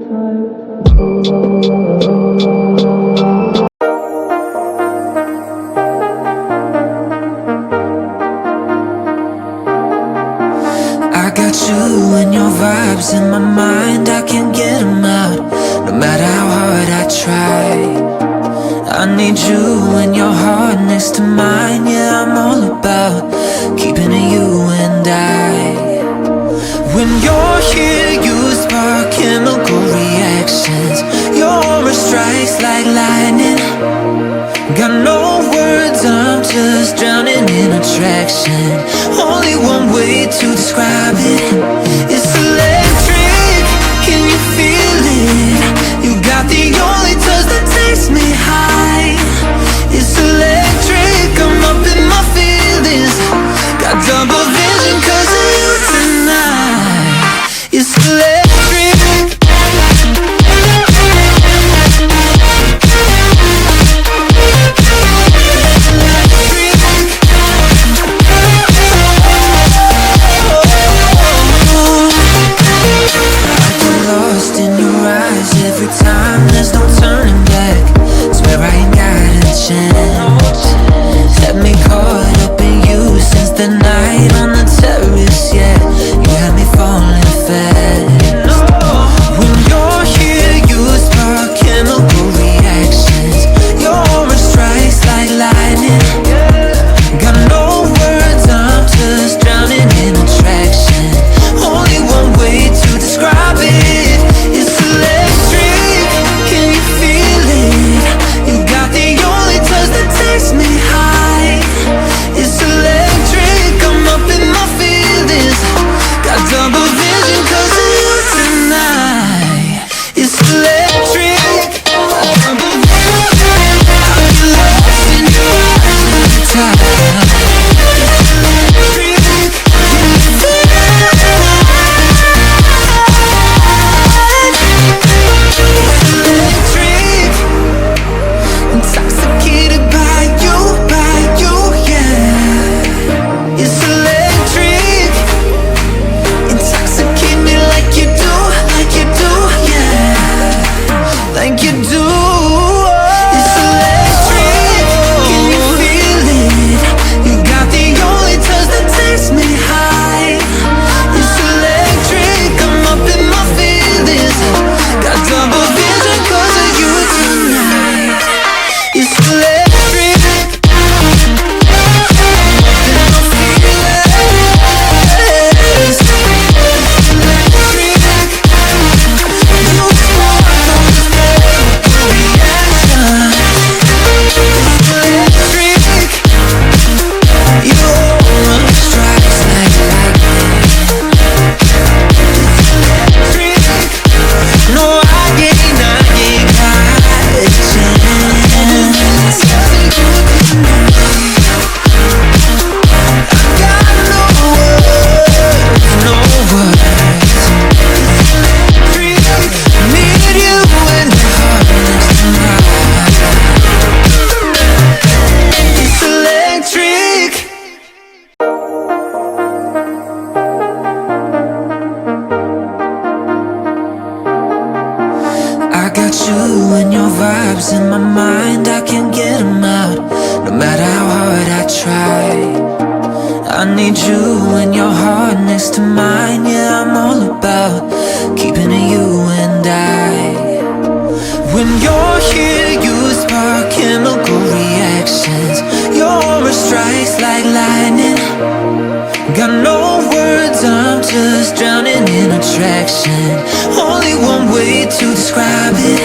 I got you and your vibes in my mind, I can't get them out, no matter how hard I try. I need you and your heart next to mine, yeah, I'm all about keeping it you and I. When you're here, you spark chemical reactions, your aura strikes like lightning. Got no words, I'm just drowning in attraction. Only one way to describe it, it's electric. Can you feel it? You got the only touch that takes me high. It's electric, I'm up in my feelings. Got double vision 'cause of you tonight. It's electric. Vibes in my mind, I can't get them out, no matter how hard I try. I need you and your heart next to mine, yeah, I'm all about keeping it you and I. When you're here, you spark chemical reactions, your aura strikes like lightning. Got no words, I'm just drowning in attraction. Only one way to describe it,